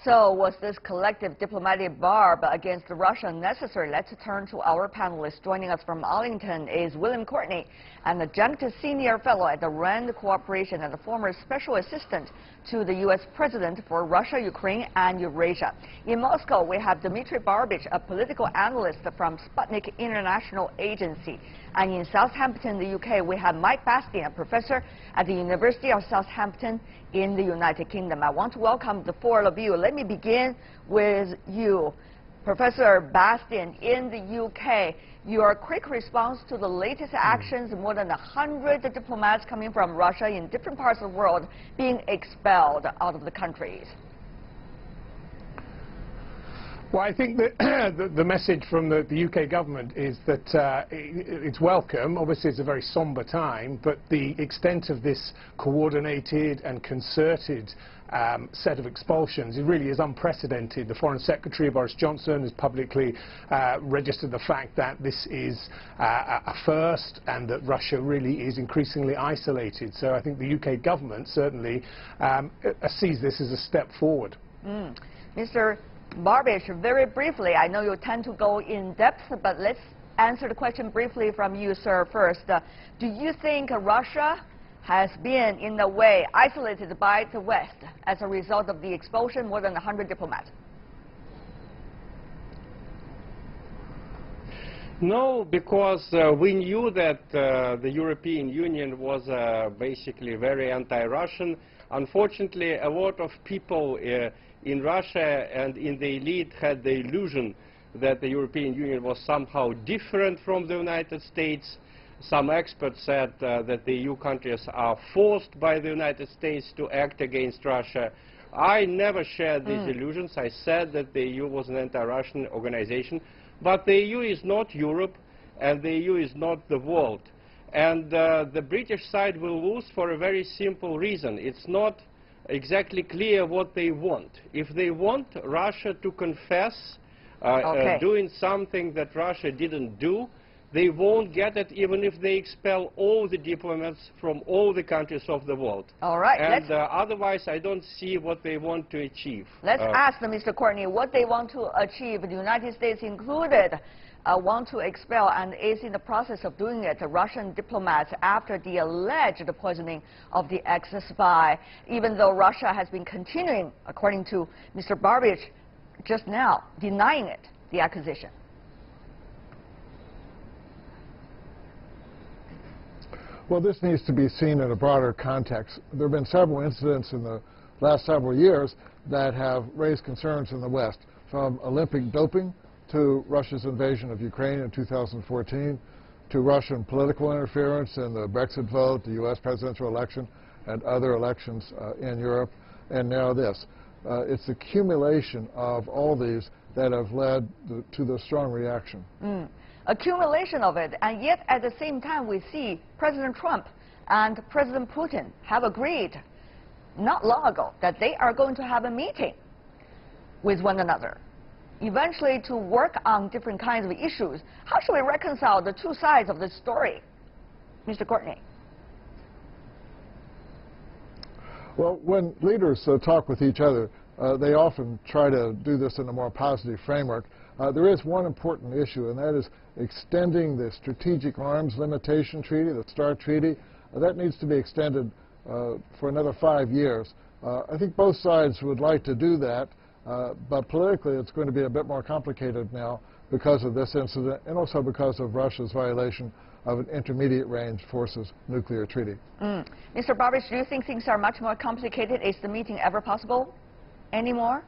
So was this collective diplomatic barb against Russia necessary? Let's turn to our panelists. Joining us from Arlington is William Courtney, an adjunct senior fellow at the RAND Cooperation and the former special assistant to the U.S. President for Russia, Ukraine, and Eurasia. In Moscow, we have Dmitry Barbich, a political analyst from Sputnik International Agency. And in Southampton, the UK, we have Mike Bastian, a professor at the University of Southampton in the United Kingdom. I want to welcome the four of you. Let me begin with you, Professor Bastian. In the UK, your quick response to the latest actions, more than 100 diplomats coming from Russia in different parts of the world being expelled out of the countries. Well, I think that the message from the UK government is that it's welcome. Obviously, it's a very somber time, but the extent of this coordinated and concerted set of expulsions, it really is unprecedented. The Foreign Secretary, Boris Johnson, has publicly registered the fact that this is a first and that Russia really is increasingly isolated. So I think the UK government certainly sees this as a step forward. Mr. Barbich, very briefly, I know you tend to go in depth, but let's answer the question briefly from you, sir, first. Do you think Russia has been, in a way, isolated by the West as a result of the expulsion more than 100 diplomats? No, because we knew that the European Union was basically very anti-Russian. Unfortunately, a lot of people in Russia and in the elite had the illusion that the European Union was somehow different from the United States. Some experts said that the EU countries are forced by the United States to act against Russia. I never shared these illusions. I said that the EU was an anti-Russian organization. But the EU is not Europe, and the EU is not the world. And the British side will lose for a very simple reason. It's not exactly clear what they want. If they want Russia to confess doing something that Russia didn't do, they won't get it even if they expel all the diplomats from all the countries of the world. All right. And otherwise, I don't see what they want to achieve. Let's ask Mr. Courtney what they want to achieve, the United States included. Want to expel and is in the process of doing it, Russian diplomats after the alleged poisoning of the ex-spy, even though Russia has been continuing, according to Mr. Barbich just now, denying it, the accusation. Well, this needs to be seen in a broader context. There have been several incidents in the last several years that have raised concerns in the West, from Olympic doping to Russia's invasion of Ukraine in 2014, to Russian political interference in the Brexit vote, the U.S. presidential election, and other elections in Europe, and now this. It's the accumulation of all these that have led to the strong reaction. Accumulation of it, and yet at the same time we see President Trump and President Putin have agreed not long ago that they are going to have a meeting with one another, eventually to work on different kinds of issues. How should we reconcile the two sides of this story, Mr. Courtney? Well, when leaders talk with each other, they often try to do this in a more positive framework. There is one important issue, and that is extending the Strategic Arms Limitation Treaty, the START Treaty. That needs to be extended for another 5 years. I think both sides would like to do that, but politically it's going to be a bit more complicated now because of this incident and also because of Russia's violation of an intermediate-range forces nuclear treaty. Mr. Barbich, do you think things are much more complicated? Is the meeting ever possible anymore?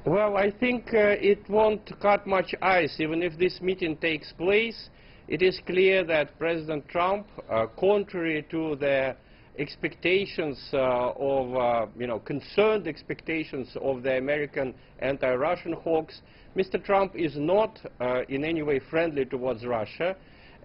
Well, I think it won't cut much ice. Even if this meeting takes place, it is clear that President Trump, contrary to the expectations concerned expectations of the American anti-Russian hawks, Mr. Trump is not in any way friendly towards Russia.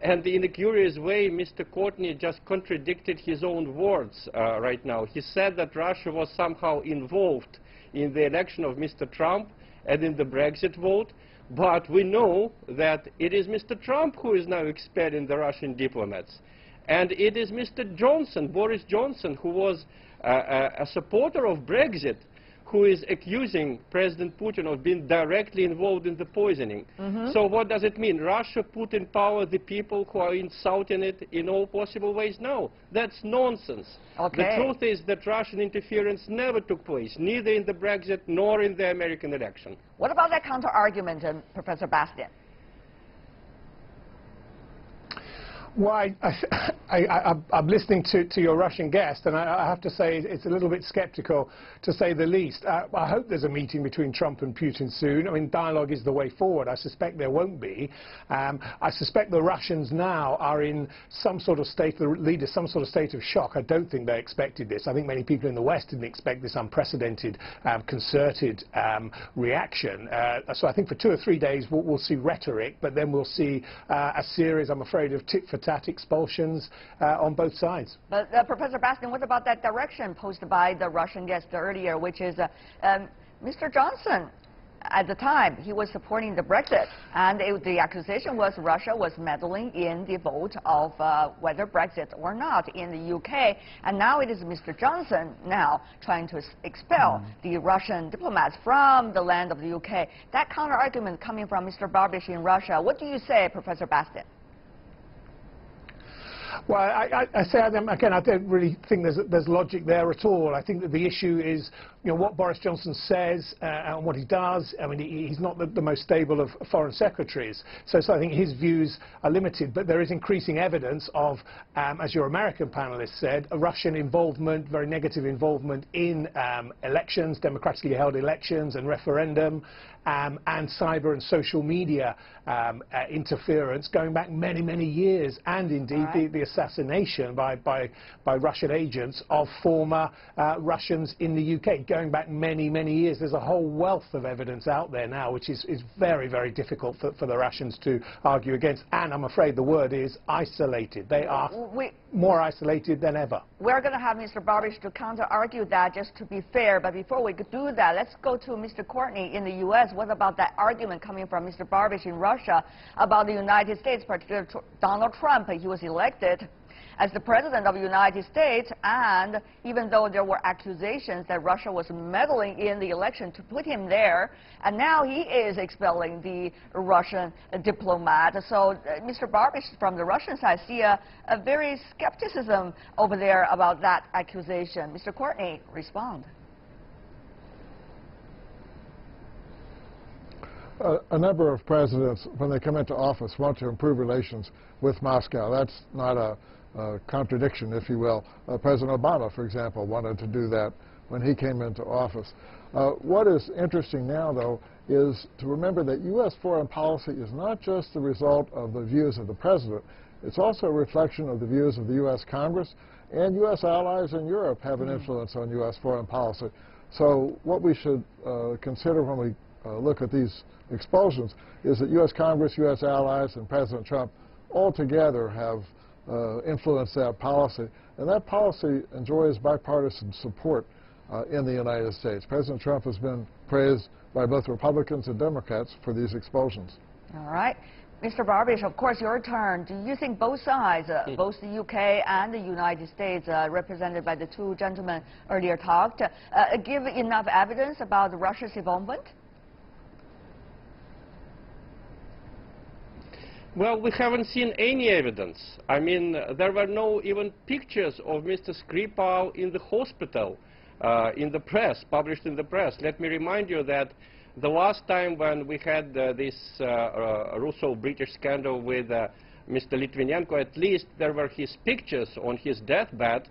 And in a curious way, Mr. Courtney just contradicted his own words right now. He said that Russia was somehow involved in the election of Mr. Trump and in the Brexit vote, but we know that it is Mr. Trump who is now expelling the Russian diplomats. And it is Mr. Johnson, Boris Johnson, who was a supporter of Brexit, who is accusing President Putin of being directly involved in the poisoning. So what does it mean? Russia put in power the people who are insulting it in all possible ways? No, that's nonsense. Okay. The truth is that Russian interference never took place, neither in the Brexit nor in the American election. What about that counter-argument, Professor Bastian? Well, I'm listening to your Russian guest, and I have to say it's a little bit skeptical, to say the least. I hope there's a meeting between Trump and Putin soon. I mean, dialogue is the way forward. I suspect there won't be. I suspect the Russians now are in some sort of state, the leaders, some sort of state of shock. I don't think they expected this. I think many people in the West didn't expect this unprecedented, concerted reaction. So I think for 2 or 3 days we'll see rhetoric, but then we'll see a series, I'm afraid, of tit-for-tat expulsions on both sides. But Professor Bastian, what about that direction posted by the Russian guest earlier, which is Mr. Johnson? At the time, he was supporting the Brexit, and the accusation was Russia was meddling in the vote of whether Brexit or not in the UK. And now it is Mr. Johnson now trying to expel the Russian diplomats from the land of the UK. That counter-argument coming from Mr. Barbish in Russia. What do you say, Professor Bastian? Well, I say, again, I don't really think there's logic there at all. I think that the issue is, you know, what Boris Johnson says and what he does. I mean, he's not the most stable of foreign secretaries. So I think his views are limited. But there is increasing evidence of, as your American panelist said, a Russian involvement, very negative involvement in elections, democratically held elections and referendum, and cyber and social media interference going back many, many years, and indeed the assassination by Russian agents of former Russians in the UK, going back many, many years. There's a whole wealth of evidence out there now, which is very, very difficult for the Russians to argue against. And I'm afraid the word is isolated. They are more isolated than ever. We're going to have Mr. Barbish to counter-argue that, just to be fair. But before we do that, let's go to Mr. Courtney in the U.S. What about that argument coming from Mr. Barbish in Russia about the United States, particularly Donald Trump? He was elected as the President of the United States, and even though there were accusations that Russia was meddling in the election to put him there, and now he is expelling the Russian diplomat. So Mr. Barbish from the Russian side see a very skepticism over there about that accusation. Mr. Courtney, respond. A number of presidents, when they come into office, want to improve relations with Moscow. That's not a contradiction, if you will. President Obama, for example, wanted to do that when he came into office. What is interesting now, though, is to remember that U.S. foreign policy is not just the result of the views of the president. It's also a reflection of the views of the U.S. Congress, and U.S. allies in Europe have an influence on U.S. foreign policy. So what we should consider when we look at these expulsions is that U.S. Congress, U.S. allies, and President Trump all together have influenced that policy, and that policy enjoys bipartisan support in the United States. President Trump has been praised by both Republicans and Democrats for these expulsions. All right. Mr. Barbish, of course, your turn. Do you think both sides, both the UK and the United States, represented by the two gentlemen earlier talked, give enough evidence about Russia's involvement? Well, we haven't seen any evidence. I mean, there were no even pictures of Mr. Skripal in the hospital, in the press, published in the press. Let me remind you that the last time when we had this Russo-British scandal with Mr. Litvinenko, at least there were his pictures on his deathbed.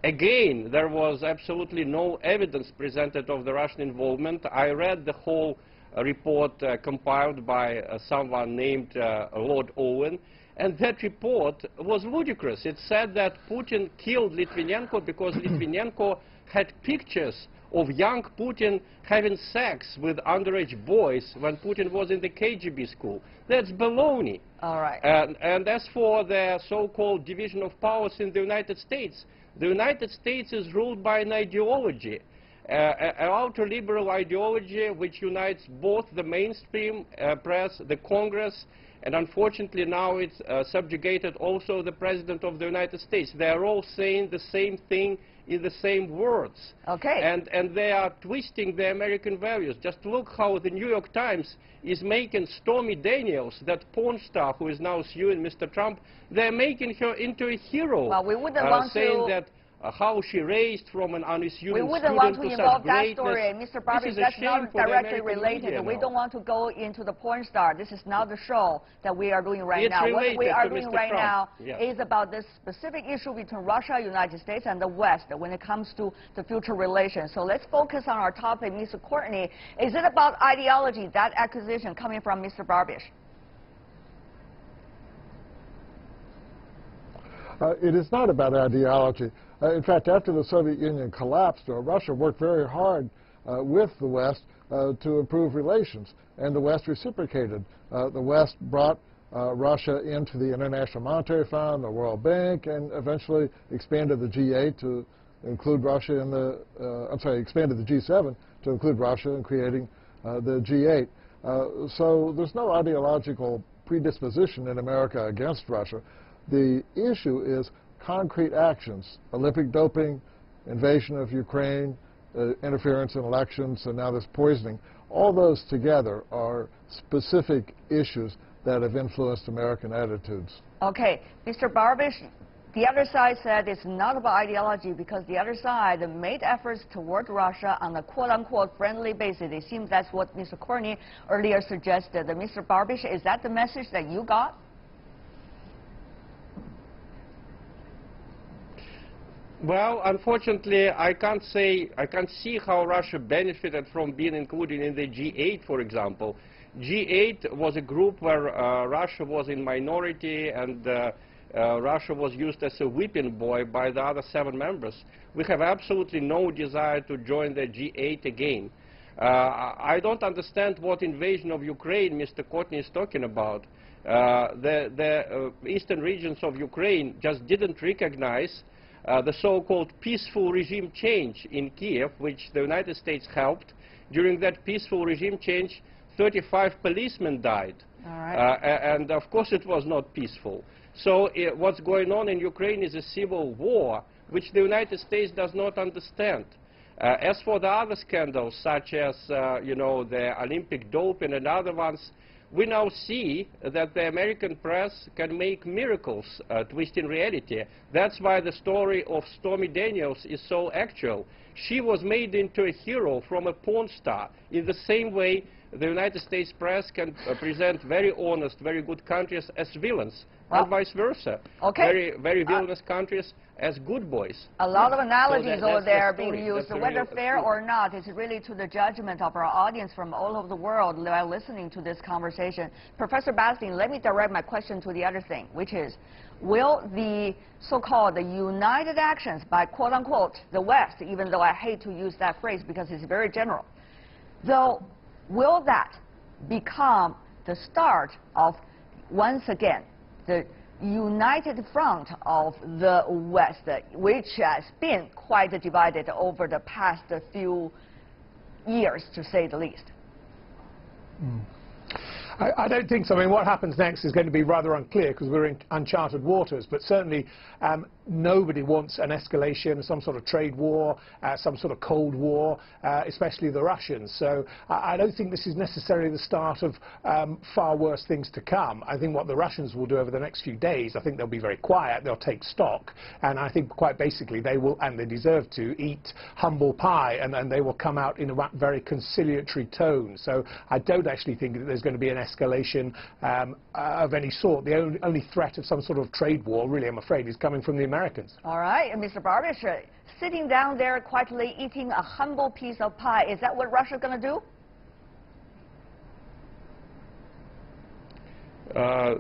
Again, there was absolutely no evidence presented of the Russian involvement. I read the whole report compiled by someone named Lord Owen, and that report was ludicrous. It said that Putin killed Litvinenko because Litvinenko had pictures of young Putin having sex with underage boys when Putin was in the KGB school. That's baloney. All right. And as for the so-called division of powers in the United States is ruled by an ideology, an ultra-liberal ideology which unites both the mainstream press, the Congress, and unfortunately now it's subjugated also the President of the United States. They are all saying the same thing in the same words. Okay. And they are twisting the American values. Just look how the New York Times is making Stormy Daniels, that porn star who is now suing Mr. Trump, they're making her into a hero. Well, we wouldn't want saying to... that how she raised from an unassuming We wouldn't student want to to involve such that greatness. story, Mr. Barbish. That's not directly related. We don't want to go into the porn star. This is not the show that we are doing right now. What we are doing right now is about this specific issue between Russia, United States, and the West when it comes to the future relations. So let's focus on our topic, Mr. Courtney. Is it about ideology, that accusation coming from Mr. Barbish? It is not about ideology. In fact, after the Soviet Union collapsed, Russia worked very hard with the West to improve relations, and the West reciprocated. The West brought Russia into the International Monetary Fund, the World Bank, and eventually expanded the G8 to include Russia in the, expanded the G7 to include Russia in creating the G8. So there's no ideological predisposition in America against Russia. The issue is concrete actions: Olympic doping, invasion of Ukraine, interference in elections, and now this poisoning. All those together are specific issues that have influenced American attitudes. Okay, Mr. Barbish, the other side said it's not about ideology because the other side made efforts toward Russia on a quote-unquote friendly basis. It seems that's what Mr. Courtney earlier suggested. Mr. Barbish, is that the message that you got? Well, unfortunately, I can't see how Russia benefited from being included in the G8, for example. G8 was a group where Russia was in minority, and Russia was used as a whipping boy by the other 7 members. We have absolutely no desire to join the G8 again. I don't understand what invasion of Ukraine Mr. Courtney is talking about. The eastern regions of Ukraine just didn't recognize the so-called peaceful regime change in Kiev, which the United States helped. During that peaceful regime change, 35 policemen died. All right. And of course it was not peaceful. So what's going on in Ukraine is a civil war, which the United States does not understand. As for the other scandals, such as the Olympic doping and other ones, we now see that the American press can make miracles twisting reality. That's why the story of Stormy Daniels is so actual. She was made into a hero from a porn star. In the same way, the United States press can present very honest, very good countries as villains, and vice versa. Okay. Very villainous countries as good boys. A lot of analogies So over there the being used. Whether fair or not is really to the judgment of our audience from all over the world that are listening to this conversation. Professor Bastian, let me direct my question to the other thing, which is, will the so-called united actions by quote-unquote the West, even though I hate to use that phrase because it's very general, though, will that become the start of, once again, the united front of the West, which has been quite divided over the past few years, to say the least? I don't think so. I mean, what happens next is going to be rather unclear because we're in uncharted waters, but certainly nobody wants an escalation, some sort of trade war, some sort of Cold War, especially the Russians. So I don't think this is necessarily the start of far worse things to come. I think what the Russians will do over the next few days, I think they'll be very quiet, they'll take stock, and I think quite basically they will, and they deserve to, eat humble pie, and then they will come out in a very conciliatory tone. So I don't actually think that there's going to be an escalation of any sort. The only threat of some sort of trade war, really, I'm afraid, is coming from the Americans. All right, and Mr. Barbish, sitting down there quietly eating a humble piece of pie, is that what Russia's going to do?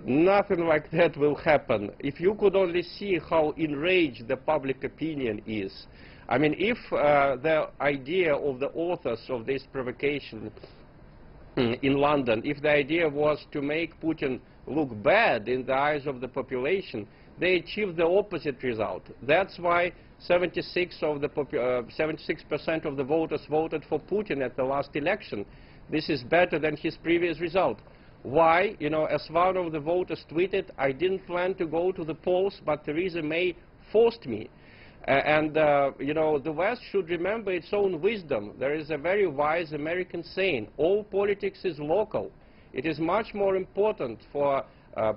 Nothing like that will happen. If you could only see how enraged the public opinion is. I mean, if the idea of the authors of this provocation in London, if the idea was to make Putin look bad in the eyes of the population, they achieved the opposite result. That's why 76% of the voters voted for Putin at the last election. This is better than his previous result. Why? You know, as one of the voters tweeted, I didn't plan to go to the polls, but Theresa May forced me. You know, the West should remember its own wisdom. There is a very wise American saying, all politics is local. It is much more important for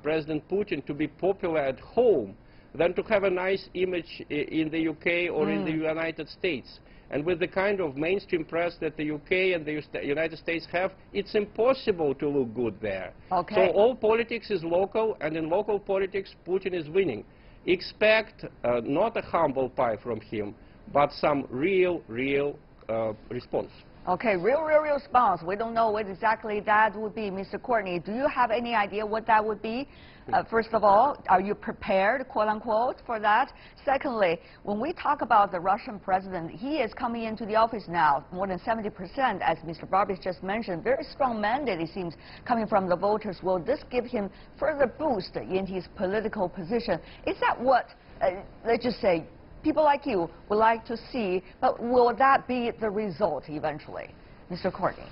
President Putin to be popular at home than to have a nice image in the UK or in the United States. And with the kind of mainstream press that the UK and the United States have, it's impossible to look good there. Okay. So all politics is local, and in local politics, Putin is winning. Expect not a humble pie from him, but some real response. Okay, real response. We don't know what exactly that would be. Mr. Courtney, do you have any idea what that would be? First of all, are you prepared, quote unquote, for that? Secondly, when we talk about the Russian president, he is coming into the office now, more than 70%, as Mr. Barbish just mentioned. Very strong mandate, it seems, coming from the voters. Will this give him further boost in his political position? Is that what, let's just say, people like you would like to see, but will that be the result eventually? Mr. Courtney.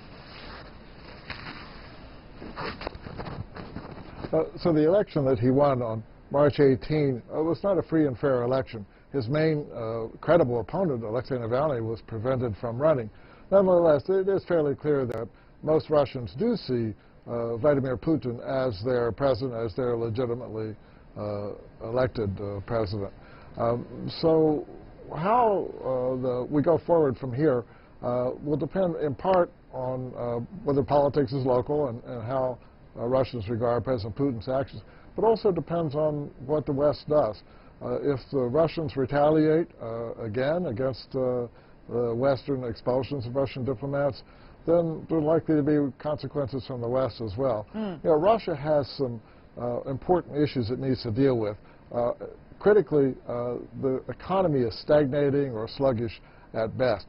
So the election that he won on March 18 was not a free and fair election. His main credible opponent, Alexei Navalny, was prevented from running. Nonetheless, it is fairly clear that most Russians do see Vladimir Putin as their president, as their legitimately elected president. So how we go forward from here will depend in part on whether politics is local and how Russians regard President Putin's actions, but also depends on what the West does. If the Russians retaliate again against the Western expulsions of Russian diplomats, then there are likely to be consequences from the West as well. You know, Russia has some important issues it needs to deal with. Critically, the economy is stagnating or sluggish at best.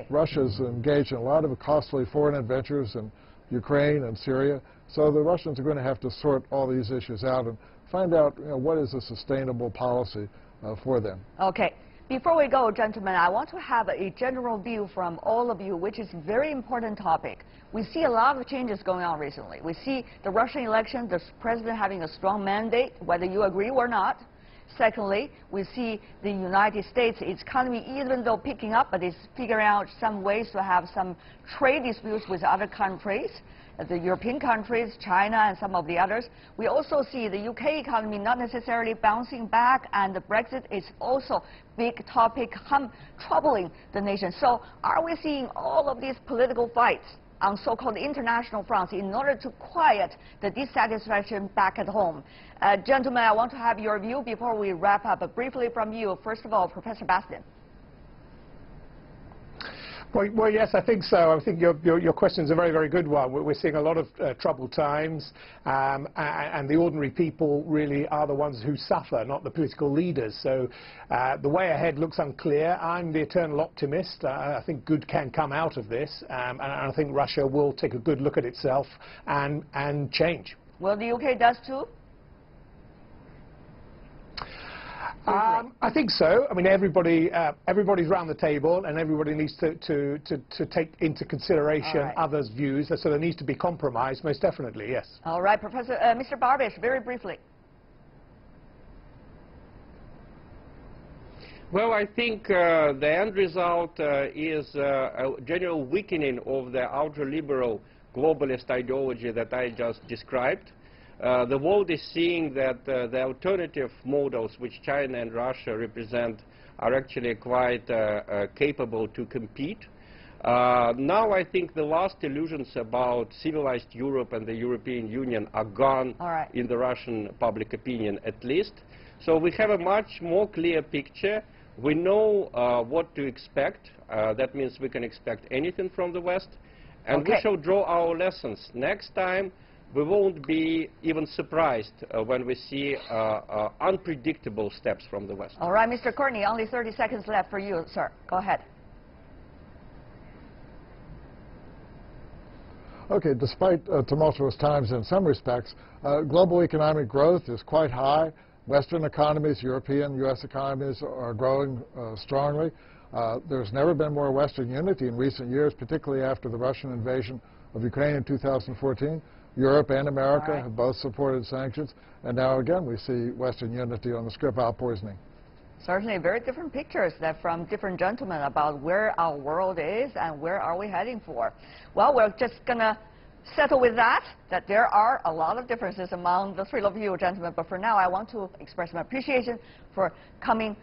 Russia's engaged in a lot of costly foreign adventures in Ukraine and Syria, so the Russians are going to have to sort all these issues out and find out, what is a sustainable policy for them. Okay. Before we go, gentlemen, I want to have a general view from all of you, which is a very important topic. We see a lot of changes going on recently. We see the Russian election, the president having a strong mandate, whether you agree or not. Secondly, we see the United States, its economy, even though picking up, but it's figuring out some ways to have some trade disputes with other countries, the European countries, China, and some of the others. We also see the UK economy not necessarily bouncing back, and the Brexit is also big topic troubling the nation. So are we seeing all of these political fights on so-called international fronts in order to quiet the dissatisfaction back at home? Gentlemen, I want to have your view before we wrap up. But briefly from you, first of all, Professor Bastian. Well, yes, I think so. I think your question is a very good one. We're seeing a lot of troubled times, and the ordinary people really are the ones who suffer, not the political leaders. So the way ahead looks unclear. I'm the eternal optimist. I think good can come out of this, and I think Russia will take a good look at itself and change. Well, the UK does too? I think so. I mean, everybody's around the table, and everybody needs to take into consideration others' views. So there needs to be compromise, most definitely, yes. All right, Professor, Mr. Barbish, very briefly. Well, I think the end result is a general weakening of the ultra-liberal globalist ideology that I just described. The world is seeing that the alternative models which China and Russia represent are actually quite capable to compete. Now I think the last illusions about civilized Europe and the European Union are gone in the Russian public opinion, at least. So we have a much more clear picture. We know what to expect. That means we can expect anything from the West. And we shall draw our lessons. Next time, we won't be even surprised when we see unpredictable steps from the West. All right, Mr. Courtney, only 30 seconds left for you, sir. Go ahead. Okay, despite tumultuous times in some respects, global economic growth is quite high. Western economies, European, U.S. economies are growing strongly. There's never been more Western unity in recent years, particularly after the Russian invasion of Ukraine in 2014. Europe and America Right. have both supported sanctions, and now again we see Western unity on the Skripal poisoning. Certainly very different pictures that from different gentlemen about where our world is and where are we heading for. Well, we're just going to settle with that there are a lot of differences among the three of you gentlemen. But for now, I want to express my appreciation for coming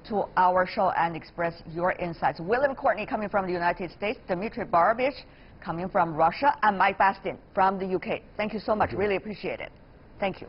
to our show and express your insights. William Courtney coming from the United States, Dmitry Barovich coming from Russia, and Mike Bastin from the UK. Thank you so much. Really appreciate it. Thank you.